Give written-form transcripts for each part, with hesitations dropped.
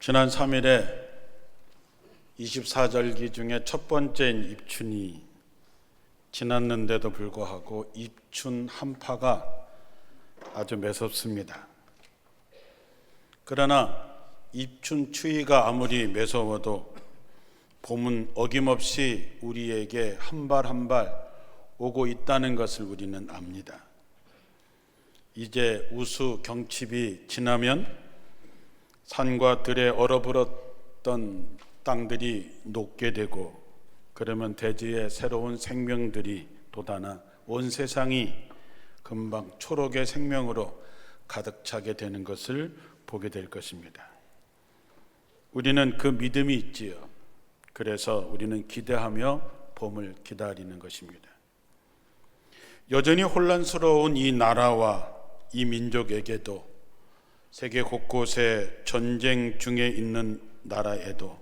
지난 3일에 24절기 중에 첫 번째인 입춘이 지났는데도 불구하고 입춘 한파가 아주 매섭습니다. 그러나 입춘 추위가 아무리 매서워도 봄은 어김없이 우리에게 한 발 한 발 오고 있다는 것을 우리는 압니다. 이제 우수 경칩이 지나면 산과 들에 얼어붙었던 땅들이 녹게 되고, 그러면 대지에 새로운 생명들이 돋아나 온 세상이 금방 초록의 생명으로 가득 차게 되는 것을 보게 될 것입니다. 우리는 그 믿음이 있지요. 그래서 우리는 기대하며 봄을 기다리는 것입니다. 여전히 혼란스러운 이 나라와 이 민족에게도, 세계 곳곳에 전쟁 중에 있는 나라에도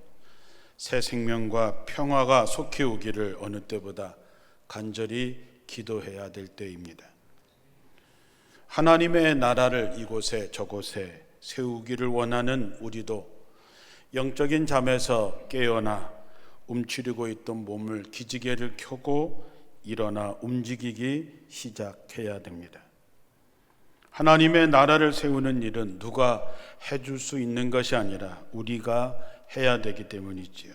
새 생명과 평화가 속히 오기를 어느 때보다 간절히 기도해야 될 때입니다. 하나님의 나라를 이곳에 저곳에 세우기를 원하는 우리도 영적인 잠에서 깨어나 움츠리고 있던 몸을 기지개를 켜고 일어나 움직이기 시작해야 됩니다. 하나님의 나라를 세우는 일은 누가 해줄 수 있는 것이 아니라 우리가 해야 되기 때문이지요.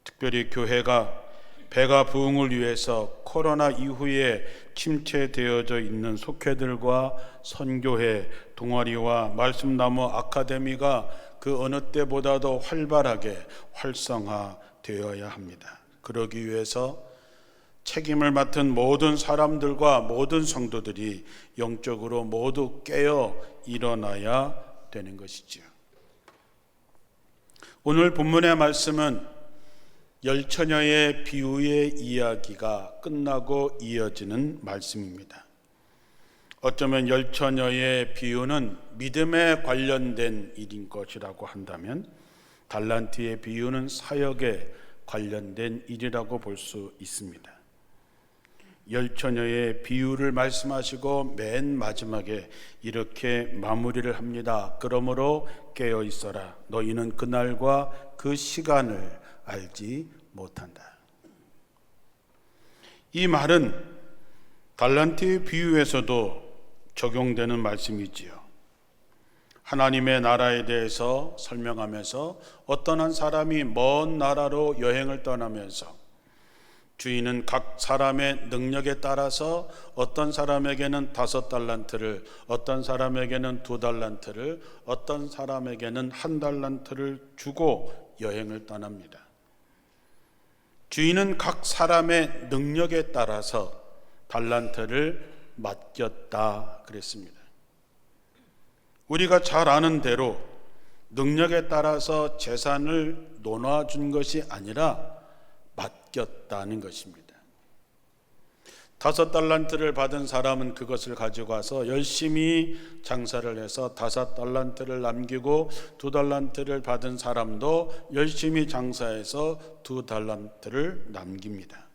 특별히 교회가 배가 부흥을 위해서 코로나 이후에 침체되어져 있는 속회들과 선교회, 동아리와 말씀나무 아카데미가 그 어느 때보다도 활발하게 활성화되어야 합니다. 그러기 위해서 책임을 맡은 모든 사람들과 모든 성도들이 영적으로 모두 깨어 일어나야 되는 것이지요. 오늘 본문의 말씀은 열처녀의 비유의 이야기가 끝나고 이어지는 말씀입니다. 어쩌면 열처녀의 비유는 믿음에 관련된 일인 것이라고 한다면, 달란트의 비유는 사역에 관련된 일이라고 볼 수 있습니다. 열처녀의 비유를 말씀하시고 맨 마지막에 이렇게 마무리를 합니다. 그러므로 깨어 있어라. 너희는 그날과 그 시간을 알지 못한다. 이 말은 달란트의 비유에서도 적용되는 말씀이지요. 하나님의 나라에 대해서 설명하면서 어떤 한 사람이 먼 나라로 여행을 떠나면서 주인은 각 사람의 능력에 따라서 어떤 사람에게는 5달란트를, 어떤 사람에게는 2달란트를, 어떤 사람에게는 1달란트를 주고 여행을 떠납니다. 주인은 각 사람의 능력에 따라서 달란트를 맡겼다 그랬습니다. 우리가 잘 아는 대로 능력에 따라서 재산을 나눠준 것이 아니라 맡겼다는 것입니다. 5달란트를 받은 사람은 그것을 가지고 와서 열심히 장사를 해서 5달란트를 남기고, 2달란트를 받은 사람도 열심히 장사해서 2달란트를 남깁니다.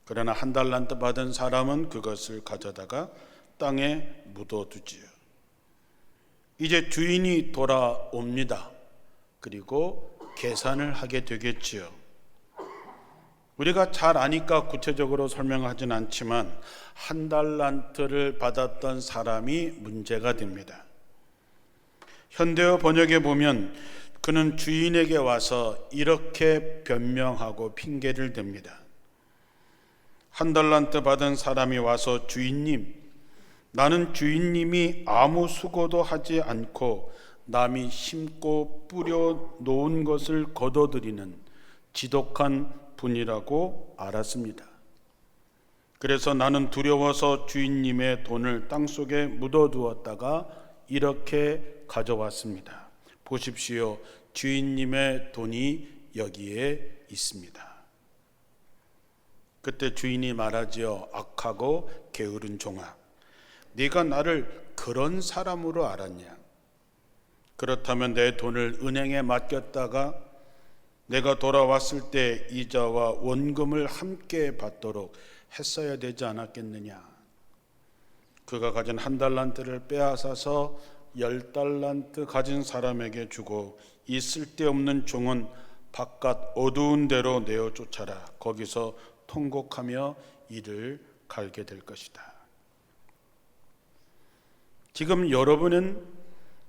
그러나 1달란트 받은 사람은 그것을 가져다가 땅에 묻어두지요. 이제 주인이 돌아옵니다. 그리고 계산을 하게 되겠지요. 우리가 잘 아니까 구체적으로 설명하진 않지만 1달란트를 받았던 사람이 문제가 됩니다. 현대어 번역에 보면 그는 주인에게 와서 이렇게 변명하고 핑계를 댑니다. 1달란트 받은 사람이 와서 주인님, 나는 주인님이 아무 수고도 하지 않고 남이 심고 뿌려 놓은 것을 거둬들이는 지독한 분이라고 알았습니다. 그래서 나는 두려워서 주인님의 돈을 땅속에 묻어두었다가 이렇게 가져왔습니다. 보십시오. 주인님의 돈이 여기에 있습니다. 그때 주인이 말하지요. 악하고 게으른 종아, 네가 나를 그런 사람으로 알았냐? 그렇다면 내 돈을 은행에 맡겼다가 내가 돌아왔을 때 이자와 원금을 함께 받도록 했어야 되지 않았겠느냐? 그가 가진 1달란트를 빼앗아서 10달란트 가진 사람에게 주고 이 쓸데없는 종은 바깥 어두운 데로 내어 쫓아라. 거기서 통곡하며 이를 갈게 될 것이다. 지금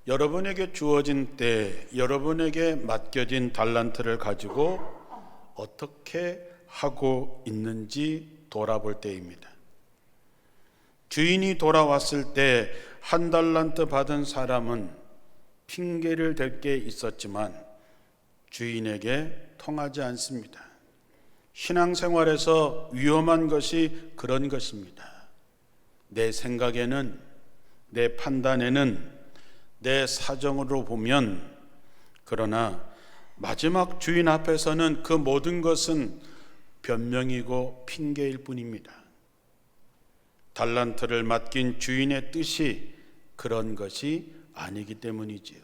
여러분에게 주어진 때, 여러분에게 맡겨진 달란트를 가지고 어떻게 하고 있는지 돌아볼 때입니다. 주인이 돌아왔을 때 1달란트 받은 사람은 핑계를 댈 게 있었지만 주인에게 통하지 않습니다. 신앙생활에서 위험한 것이 그런 것입니다. 내 생각에는, 내 판단에는, 내 사정으로 보면, 그러나 마지막 주인 앞에서는 그 모든 것은 변명이고 핑계일 뿐입니다. 달란트를 맡긴 주인의 뜻이 그런 것이 아니기 때문이지요.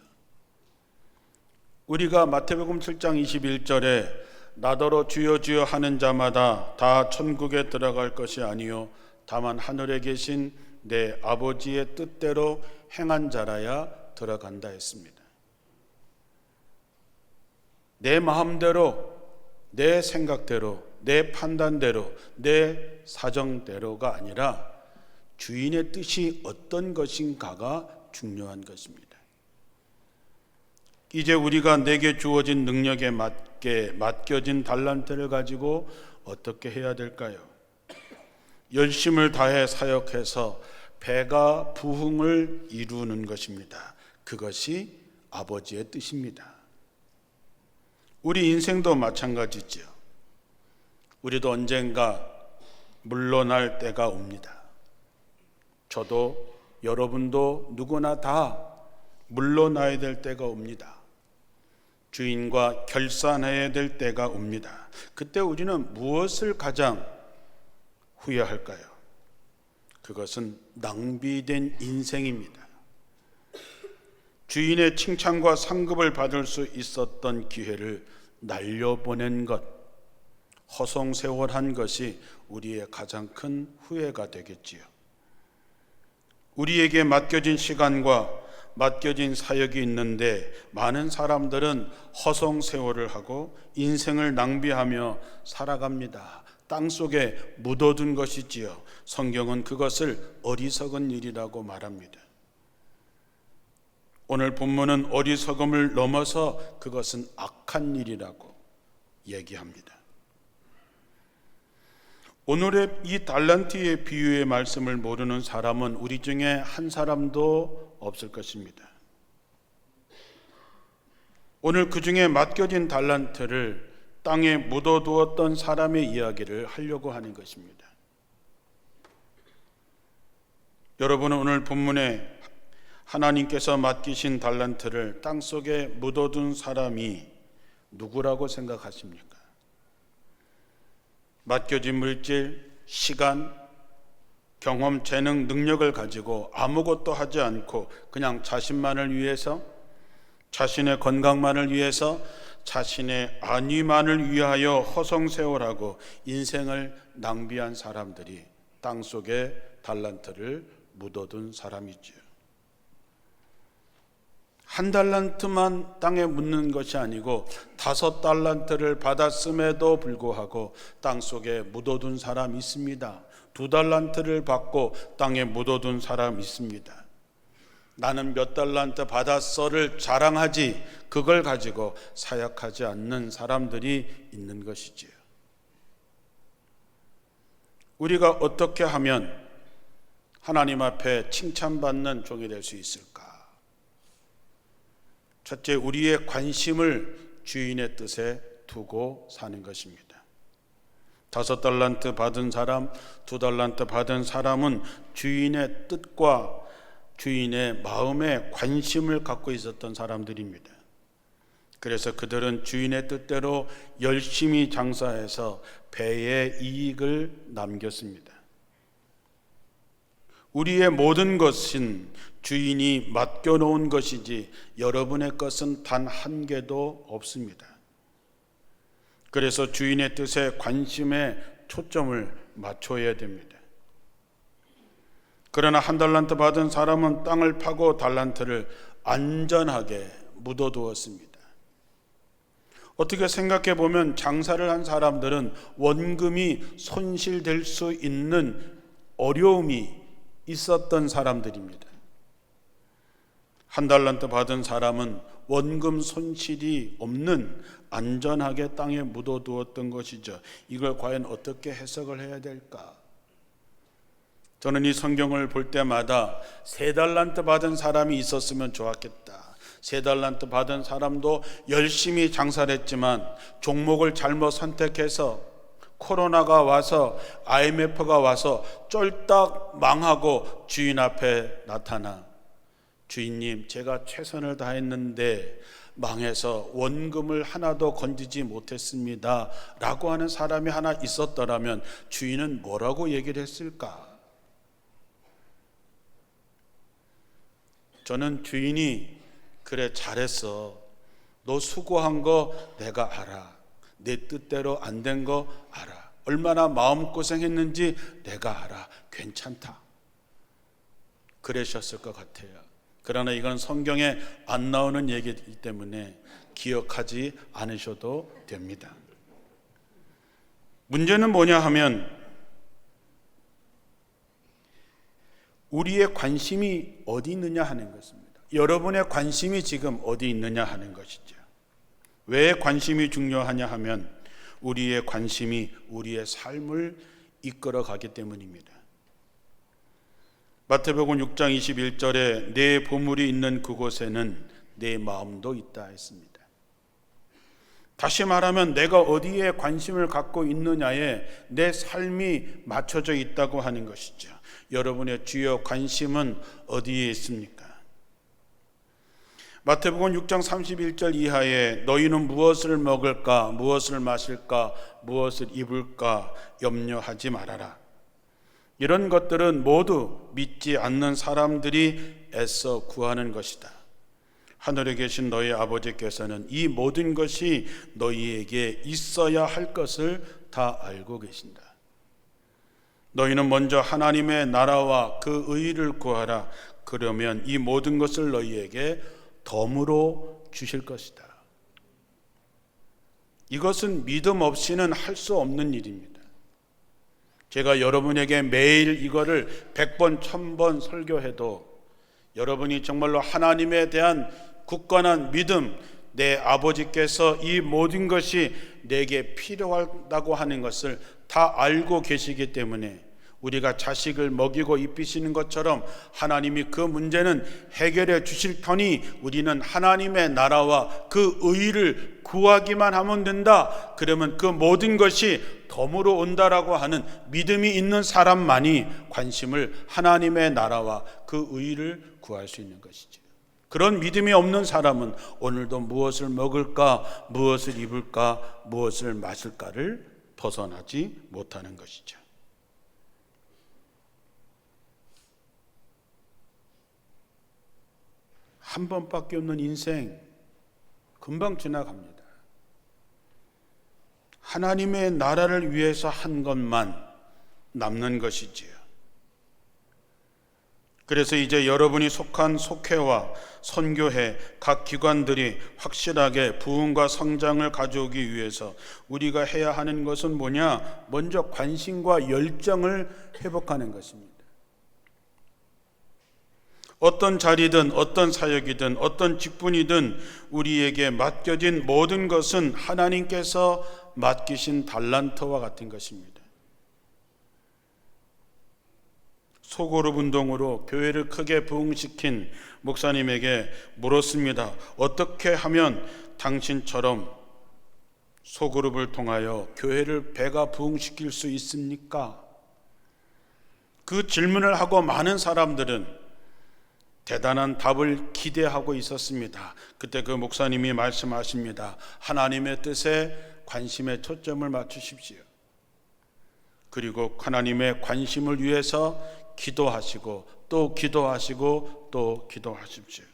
우리가 마태복음 7장 21절에 나더러 주여 주여 하는 자마다 다 천국에 들어갈 것이 아니요 다만 하늘에 계신 내 아버지의 뜻대로 행한 자라야 들어간다 했습니다. 내 마음대로, 내 생각대로, 내 판단대로, 내 사정대로가 아니라 주인의 뜻이 어떤 것인가가 중요한 것입니다. 이제 우리가 내게 주어진 능력에 맞게 맡겨진 달란트를 가지고 어떻게 해야 될까요? 열심을 다해 사역해서 배가 부흥을 이루는 것입니다. 그것이 아버지의 뜻입니다. 우리 인생도 마찬가지죠. 우리도 언젠가 물러날 때가 옵니다. 저도 여러분도 누구나 다 물러나야 될 때가 옵니다. 주인과 결산해야 될 때가 옵니다. 그때 우리는 무엇을 가장 후회할까요? 그것은 낭비된 인생입니다. 주인의 칭찬과 상급을 받을 수 있었던 기회를 날려보낸 것, 허송세월한 것이 우리의 가장 큰 후회가 되겠지요. 우리에게 맡겨진 시간과 맡겨진 사역이 있는데 많은 사람들은 허송세월을 하고 인생을 낭비하며 살아갑니다. 땅속에 묻어둔 것이지요. 성경은 그것을 어리석은 일이라고 말합니다. 오늘 본문은 어리석음을 넘어서 그것은 악한 일이라고 얘기합니다. 오늘의 이 달란트의 비유의 말씀을 모르는 사람은 우리 중에 한 사람도 없을 것입니다. 오늘 그 중에 맡겨진 달란트를 땅에 묻어두었던 사람의 이야기를 하려고 하는 것입니다. 여러분은 오늘 본문에 하나님께서 맡기신 달란트를 땅속에 묻어둔 사람이 누구라고 생각하십니까? 맡겨진 물질, 시간, 경험, 재능, 능력을 가지고 아무것도 하지 않고 그냥 자신만을 위해서, 자신의 건강만을 위해서, 자신의 안위만을 위하여 허송세월하고 인생을 낭비한 사람들이 땅속에 달란트를 묻어둔 사람이지요. 1달란트만 땅에 묻는 것이 아니고 5달란트를 받았음에도 불구하고 땅속에 묻어둔 사람 있습니다. 2달란트를 받고 땅에 묻어둔 사람 있습니다. 나는 몇 달란트 받았어를 자랑하지 그걸 가지고 사역하지 않는 사람들이 있는 것이지요. 우리가 어떻게 하면 하나님 앞에 칭찬받는 종이 될 수 있을까? 첫째, 우리의 관심을 주인의 뜻에 두고 사는 것입니다. 5달란트 받은 사람, 2달란트 받은 사람은 주인의 뜻과 주인의 마음에 관심을 갖고 있었던 사람들입니다. 그래서 그들은 주인의 뜻대로 열심히 장사해서 배의 이익을 남겼습니다. 우리의 모든 것은 주인이 맡겨놓은 것이지 여러분의 것은 단 한 개도 없습니다. 그래서 주인의 뜻에 관심에 초점을 맞춰야 됩니다. 그러나 한 달란트 받은 사람은 땅을 파고 달란트를 안전하게 묻어두었습니다. 어떻게 생각해 보면 장사를 한 사람들은 원금이 손실될 수 있는 어려움이 있었던 사람들입니다. 한 달란트 받은 사람은 원금 손실이 없는 안전하게 땅에 묻어두었던 것이죠. 이걸 과연 어떻게 해석을 해야 될까? 저는 이 성경을 볼 때마다 3달란트 받은 사람이 있었으면 좋았겠다. 3달란트 받은 사람도 열심히 장사를 했지만 종목을 잘못 선택해서 코로나가 와서 IMF가 와서 쫄딱 망하고 주인 앞에 나타나, 주인님, 제가 최선을 다했는데 망해서 원금을 하나도 건지지 못했습니다 라고 하는 사람이 하나 있었더라면 주인은 뭐라고 얘기를 했을까? 저는 주인이 그래 잘했어, 너 수고한 거 내가 알아, 내 뜻대로 안 된 거 알아, 얼마나 마음고생했는지 내가 알아, 괜찮다, 그러셨을 것 같아요. 그러나 이건 성경에 안 나오는 얘기이기 때문에 기억하지 않으셔도 됩니다. 문제는 뭐냐 하면 우리의 관심이 어디 있느냐 하는 것입니다. 여러분의 관심이 지금 어디 있느냐 하는 것이죠. 왜 관심이 중요하냐 하면 우리의 관심이 우리의 삶을 이끌어가기 때문입니다. 마태복음 6장 21절에 내 보물이 있는 그곳에는 내 마음도 있다 했습니다. 다시 말하면 내가 어디에 관심을 갖고 있느냐에 내 삶이 맞춰져 있다고 하는 것이죠. 여러분의 주요 관심은 어디에 있습니까? 마태복음 6장 31절 이하에 너희는 무엇을 먹을까, 무엇을 마실까, 무엇을 입을까 염려하지 말아라. 이런 것들은 모두 믿지 않는 사람들이 애써 구하는 것이다. 하늘에 계신 너희 아버지께서는 이 모든 것이 너희에게 있어야 할 것을 다 알고 계신다. 너희는 먼저 하나님의 나라와 그 의를 구하라. 그러면 이 모든 것을 너희에게 덤으로 주실 것이다. 이것은 믿음 없이는 할 수 없는 일입니다. 제가 여러분에게 매일 이거를 100번, 1000번 설교해도 여러분이 정말로 하나님에 대한 굳건한 믿음, 내 아버지께서 이 모든 것이 내게 필요하다고 하는 것을 다 알고 계시기 때문에 우리가 자식을 먹이고 입히시는 것처럼 하나님이 그 문제는 해결해 주실 터니 우리는 하나님의 나라와 그 의를 구하기만 하면 된다. 그러면 그 모든 것이 덤으로 온다라고 하는 믿음이 있는 사람만이 관심을 하나님의 나라와 그 의를 구할 수 있는 것이죠. 그런 믿음이 없는 사람은 오늘도 무엇을 먹을까, 무엇을 입을까, 무엇을 마실까를 벗어나지 못하는 것이죠. 한 번밖에 없는 인생 금방 지나갑니다. 하나님의 나라를 위해서 한 것만 남는 것이지요. 그래서 이제 여러분이 속한 속회와 선교회 각 기관들이 확실하게 부흥과 성장을 가져오기 위해서 우리가 해야 하는 것은 뭐냐? 먼저 관심과 열정을 회복하는 것입니다. 어떤 자리든 어떤 사역이든 어떤 직분이든 우리에게 맡겨진 모든 것은 하나님께서 맡기신 달란트와 같은 것입니다. 소그룹 운동으로 교회를 크게 부흥시킨 목사님에게 물었습니다. 어떻게 하면 당신처럼 소그룹을 통하여 교회를 배가 부흥시킬 수 있습니까? 그 질문을 하고 많은 사람들은 대단한 답을 기대하고 있었습니다. 그때 그 목사님이 말씀하십니다. 하나님의 뜻에 관심의 초점을 맞추십시오. 그리고 하나님의 관심을 위해서 기도하시고 또 기도하시고 또 기도하십시오.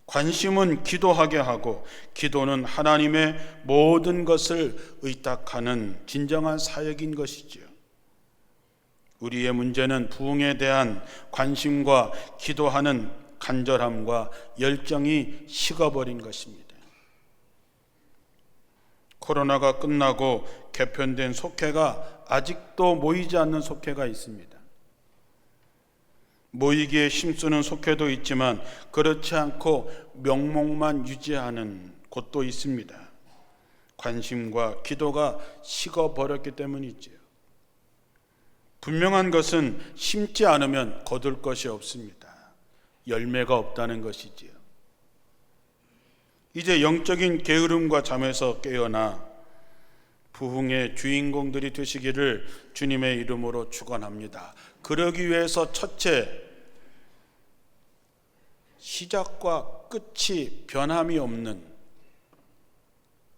관심은 기도하게 하고 기도는 하나님의 모든 것을 의탁하는 진정한 사역인 것이지요. 우리의 문제는 부흥에 대한 관심과 기도하는 간절함과 열정이 식어버린 것입니다. 코로나가 끝나고 개편된 속회가 아직도 모이지 않는 속회가 있습니다. 모이기에 힘쓰는 속회도 있지만 그렇지 않고 명목만 유지하는 곳도 있습니다. 관심과 기도가 식어버렸기 때문이지요. 분명한 것은 심지 않으면 거둘 것이 없습니다. 열매가 없다는 것이지요. 이제 영적인 게으름과 잠에서 깨어나 부흥의 주인공들이 되시기를 주님의 이름으로 축원합니다. 그러기 위해서 첫째, 시작과 끝이 변함이 없는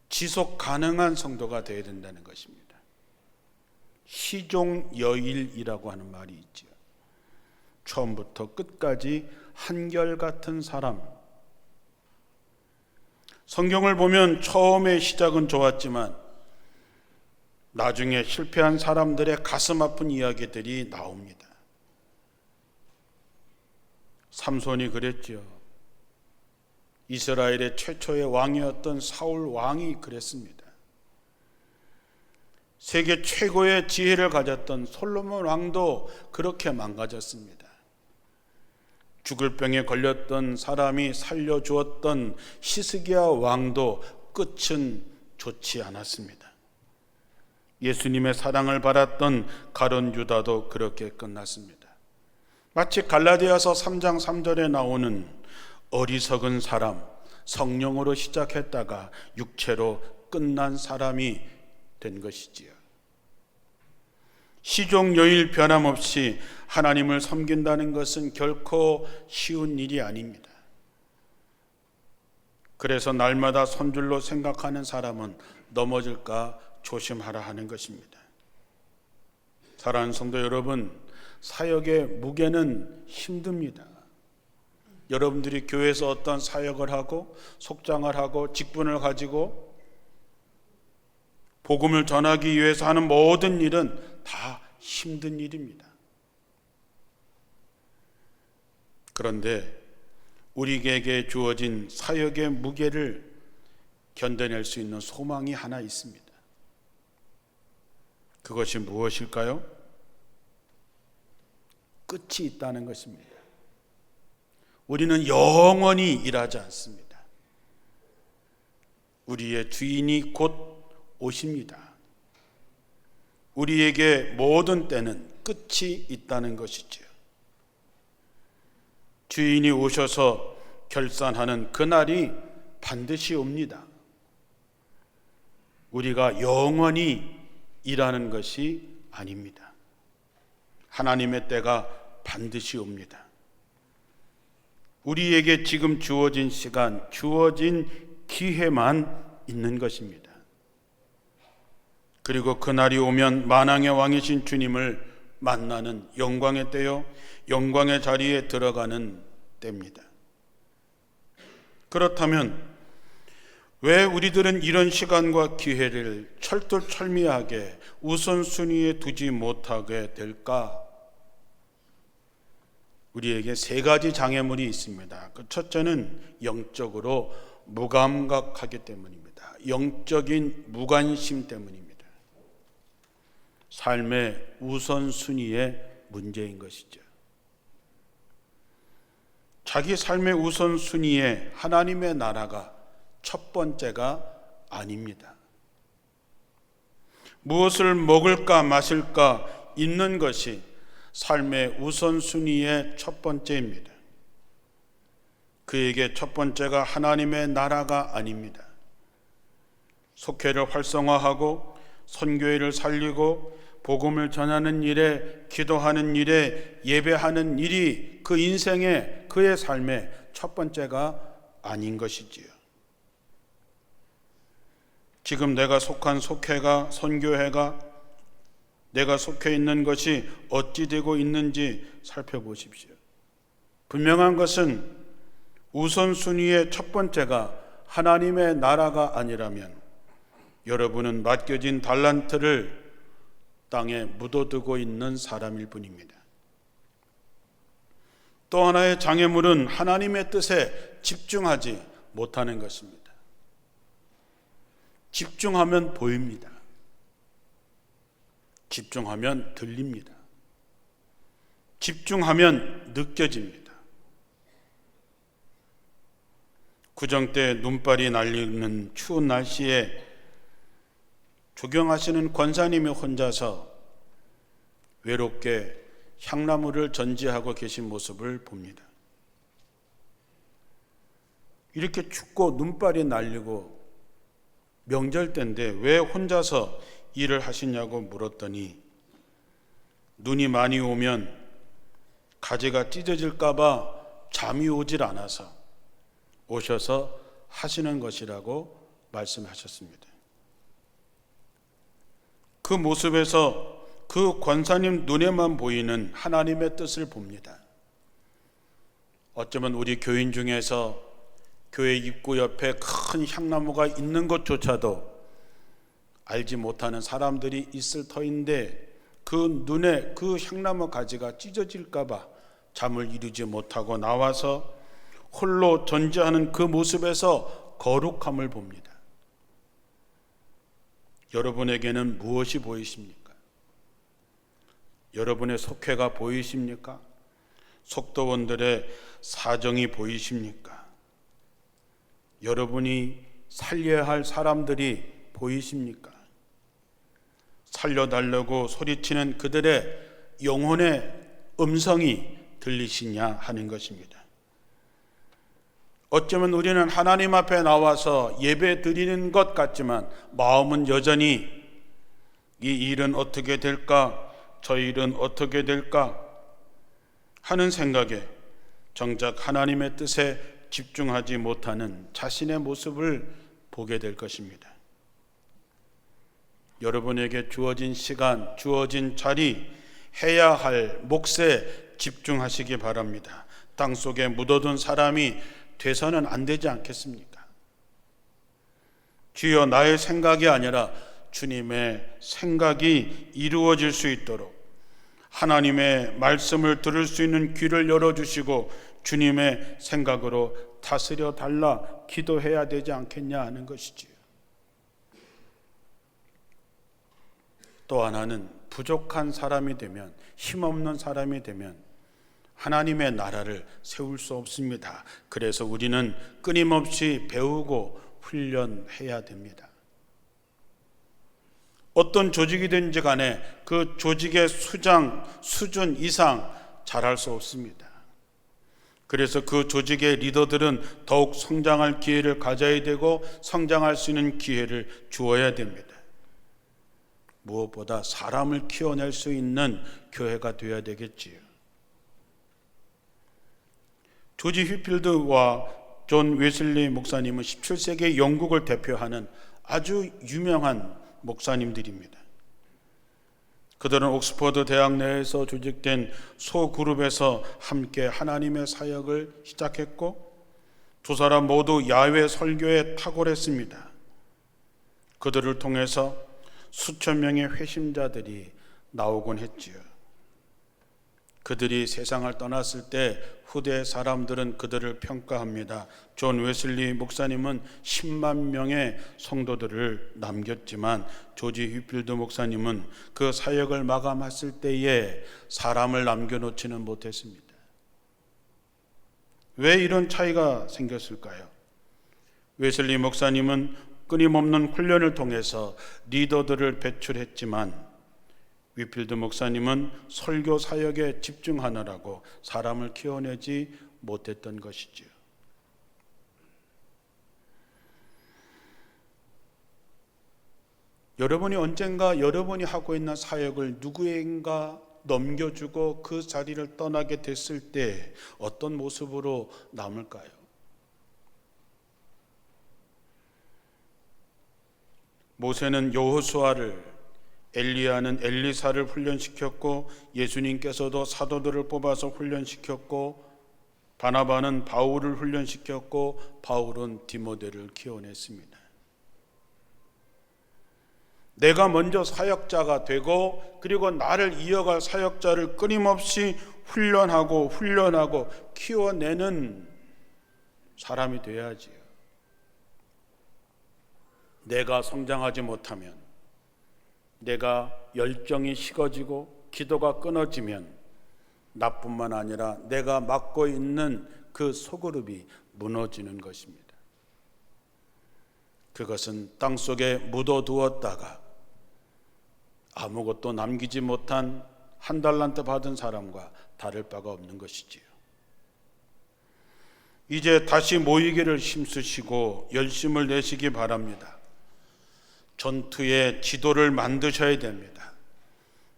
지속 가능한 성도가 되어야 된다는 것입니다. 시종여일이라고 하는 말이 있죠. 처음부터 끝까지 한결같은 사람. 성경을 보면 처음의 시작은 좋았지만 나중에 실패한 사람들의 가슴 아픈 이야기들이 나옵니다. 삼손이 그랬죠. 이스라엘의 최초의 왕이었던 사울 왕이 그랬습니다. 세계 최고의 지혜를 가졌던 솔로몬 왕도 그렇게 망가졌습니다. 죽을 병에 걸렸던 사람이 살려주었던 히스기야 왕도 끝은 좋지 않았습니다. 예수님의 사랑을 받았던 가룟 유다도 그렇게 끝났습니다. 마치 갈라디아서 3장 3절에 나오는 어리석은 사람, 성령으로 시작했다가 육체로 끝난 사람이 된 것이지요. 시종여일 변함없이 하나님을 섬긴다는 것은 결코 쉬운 일이 아닙니다. 그래서 날마다 손줄로 생각하는 사람은 넘어질까 조심하라 하는 것입니다. 사랑하는 성도 여러분, 사역의 무게는 힘듭니다. 여러분들이 교회에서 어떤 사역을 하고 속장을 하고 직분을 가지고 복음을 전하기 위해서 하는 모든 일은 다 힘든 일입니다. 그런데 우리에게 주어진 사역의 무게를 견뎌낼 수 있는 소망이 하나 있습니다. 그것이 무엇일까요? 끝이 있다는 것입니다. 우리는 영원히 일하지 않습니다. 우리의 주인이 곧 오십니다. 우리에게 모든 때는 끝이 있다는 것이지요. 주인이 오셔서 결산하는 그날이 반드시 옵니다. 우리가 영원히 일하는 것이 아닙니다. 하나님의 때가 반드시 옵니다. 우리에게 지금 주어진 시간, 주어진 기회만 있는 것입니다. 그리고 그날이 오면 만왕의 왕이신 주님을 만나는 영광의 때요, 영광의 자리에 들어가는 때입니다. 그렇다면 왜 우리들은 이런 시간과 기회를 철두철미하게 우선순위에 두지 못하게 될까? 우리에게 세 가지 장애물이 있습니다. 그 첫째는 영적으로 무감각하기 때문입니다. 영적인 무관심 때문입니다. 삶의 우선순위의 문제인 것이죠. 자기 삶의 우선순위에 하나님의 나라가 첫 번째가 아닙니다. 무엇을 먹을까 마실까 있는 것이 삶의 우선순위의 첫 번째입니다. 그에게 첫 번째가 하나님의 나라가 아닙니다. 속회를 활성화하고 선교회를 살리고 복음을 전하는 일에, 기도하는 일에, 예배하는 일이 그 인생의, 그의 삶의 첫 번째가 아닌 것이지요. 지금 내가 속한 속회가, 선교회가, 내가 속해 있는 것이 어찌 되고 있는지 살펴보십시오. 분명한 것은 우선순위의 첫 번째가 하나님의 나라가 아니라면 여러분은 맡겨진 달란트를 땅에 묻어두고 있는 사람일 뿐입니다. 또 하나의 장애물은 하나님의 뜻에 집중하지 못하는 것입니다. 집중하면 보입니다. 집중하면 들립니다. 집중하면 느껴집니다. 구정 때 눈발이 날리는 추운 날씨에 조경하시는 권사님이 혼자서 외롭게 향나무를 전지하고 계신 모습을 봅니다. 이렇게 춥고 눈발이 날리고 명절 때인데 왜 혼자서 일을 하시냐고 물었더니 눈이 많이 오면 가지가 찢어질까 봐 잠이 오질 않아서 오셔서 하시는 것이라고 말씀하셨습니다. 그 모습에서 그 권사님 눈에만 보이는 하나님의 뜻을 봅니다. 어쩌면 우리 교인 중에서 교회 입구 옆에 큰 향나무가 있는 것조차도 알지 못하는 사람들이 있을 터인데 그 눈에 그 향나무 가지가 찢어질까 봐 잠을 이루지 못하고 나와서 홀로 전지하는 그 모습에서 거룩함을 봅니다. 여러분에게는 무엇이 보이십니까? 여러분의 속회가 보이십니까? 속도원들의 사정이 보이십니까? 여러분이 살려야 할 사람들이 보이십니까? 살려달라고 소리치는 그들의 영혼의 음성이 들리시냐 하는 것입니다. 어쩌면 우리는 하나님 앞에 나와서 예배 드리는 것 같지만 마음은 여전히 이 일은 어떻게 될까? 저 일은 어떻게 될까? 하는 생각에 정작 하나님의 뜻에 집중하지 못하는 자신의 모습을 보게 될 것입니다. 여러분에게 주어진 시간, 주어진 자리, 해야 할 몫에 집중하시기 바랍니다. 땅속에 묻어둔 사람이 돼서는 안 되지 않겠습니까? 주여 나의 생각이 아니라 주님의 생각이 이루어질 수 있도록 하나님의 말씀을 들을 수 있는 귀를 열어주시고 주님의 생각으로 다스려 달라 기도해야 되지 않겠냐 하는 것이지요. 또 하나는 부족한 사람이 되면, 힘없는 사람이 되면 하나님의 나라를 세울 수 없습니다. 그래서 우리는 끊임없이 배우고 훈련해야 됩니다. 어떤 조직이든지 간에 그 조직의 수준 이상 잘할 수 없습니다. 그래서 그 조직의 리더들은 더욱 성장할 기회를 가져야 되고 성장할 수 있는 기회를 주어야 됩니다. 무엇보다 사람을 키워낼 수 있는 교회가 되어야 되겠지요. 조지 휘필드와 존 웨슬리 목사님은 17세기 영국을 대표하는 아주 유명한 목사님들입니다. 그들은 옥스퍼드 대학 내에서 조직된 소그룹에서 함께 하나님의 사역을 시작했고 두 사람 모두 야외 설교에 탁월했습니다. 그들을 통해서 수천 명의 회심자들이 나오곤 했지요. 그들이 세상을 떠났을 때 후대 사람들은 그들을 평가합니다. 존 웨슬리 목사님은 10만 명의 성도들을 남겼지만 조지 휘필드 목사님은 그 사역을 마감했을 때에 사람을 남겨놓지는 못했습니다. 왜 이런 차이가 생겼을까요? 웨슬리 목사님은 끊임없는 훈련을 통해서 리더들을 배출했지만 휘필드 목사님은 설교 사역에 집중하느라고 사람을 키워내지 못했던 것이지요. 여러분이 언젠가 여러분이 하고 있는 사역을 누구에겐가 넘겨주고 그 자리를 떠나게 됐을 때 어떤 모습으로 남을까요? 모세는 여호수아를, 엘리야는 엘리사를 훈련시켰고 예수님께서도 사도들을 뽑아서 훈련시켰고 바나바는 바울을 훈련시켰고 바울은 디모데를 키워냈습니다. 내가 먼저 사역자가 되고 그리고 나를 이어갈 사역자를 끊임없이 훈련하고 키워내는 사람이 돼야지요. 내가 성장하지 못하면, 내가 열정이 식어지고 기도가 끊어지면 나뿐만 아니라 내가 맡고 있는 그 소그룹이 무너지는 것입니다. 그것은 땅속에 묻어두었다가 아무것도 남기지 못한 한 달란트 받은 사람과 다를 바가 없는 것이지요. 이제 다시 모이기를 힘쓰시고 열심을 내시기 바랍니다. 전투의 지도를 만드셔야 됩니다.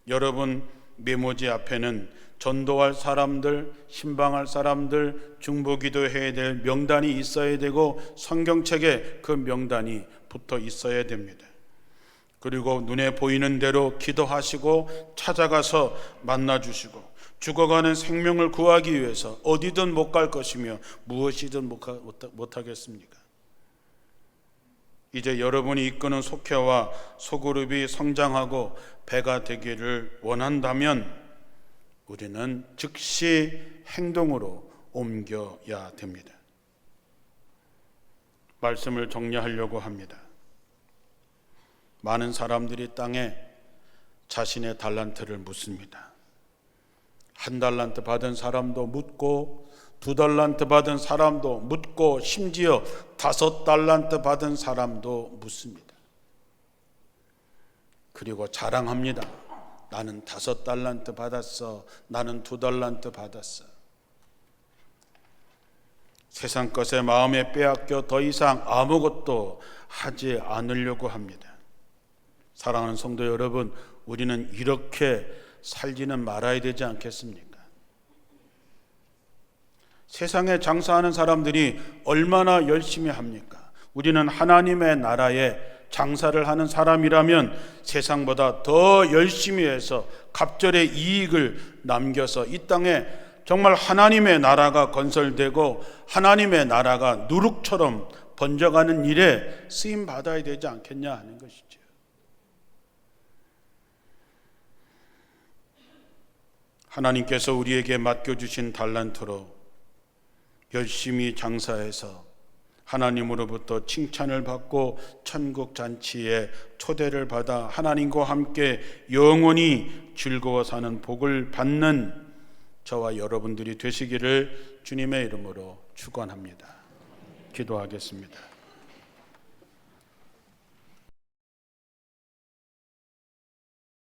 여러분 메모지 앞에는 전도할 사람들, 신방할 사람들, 중보기도해야 될 명단이 있어야 되고 성경책에 그 명단이 붙어 있어야 됩니다. 그리고 눈에 보이는 대로 기도하시고 찾아가서 만나주시고 죽어가는 생명을 구하기 위해서 어디든 못 갈 것이며 무엇이든 못하겠습니까? 이제 여러분이 이끄는 속회와 소그룹이 성장하고 배가 되기를 원한다면 우리는 즉시 행동으로 옮겨야 됩니다. 말씀을 정리하려고 합니다. 많은 사람들이 땅에 자신의 달란트를 묻습니다. 한 달란트 받은 사람도 묻고 2달란트 받은 사람도 묻고 심지어 5달란트 받은 사람도 묻습니다. 그리고 자랑합니다. 나는 5달란트 받았어. 나는 2달란트 받았어. 세상 것에 마음에 빼앗겨 더 이상 아무것도 하지 않으려고 합니다. 사랑하는 성도 여러분, 우리는 이렇게 살지는 말아야 되지 않겠습니까? 세상에 장사하는 사람들이 얼마나 열심히 합니까? 우리는 하나님의 나라에 장사를 하는 사람이라면 세상보다 더 열심히 해서 갑절의 이익을 남겨서 이 땅에 정말 하나님의 나라가 건설되고 하나님의 나라가 누룩처럼 번져가는 일에 쓰임 받아야 되지 않겠냐 하는 것이죠. 하나님께서 우리에게 맡겨주신 달란트로 열심히 장사해서 하나님으로부터 칭찬을 받고 천국 잔치에 초대를 받아 하나님과 함께 영원히 즐거워 사는 복을 받는 저와 여러분들이 되시기를 주님의 이름으로 축원합니다. 기도하겠습니다.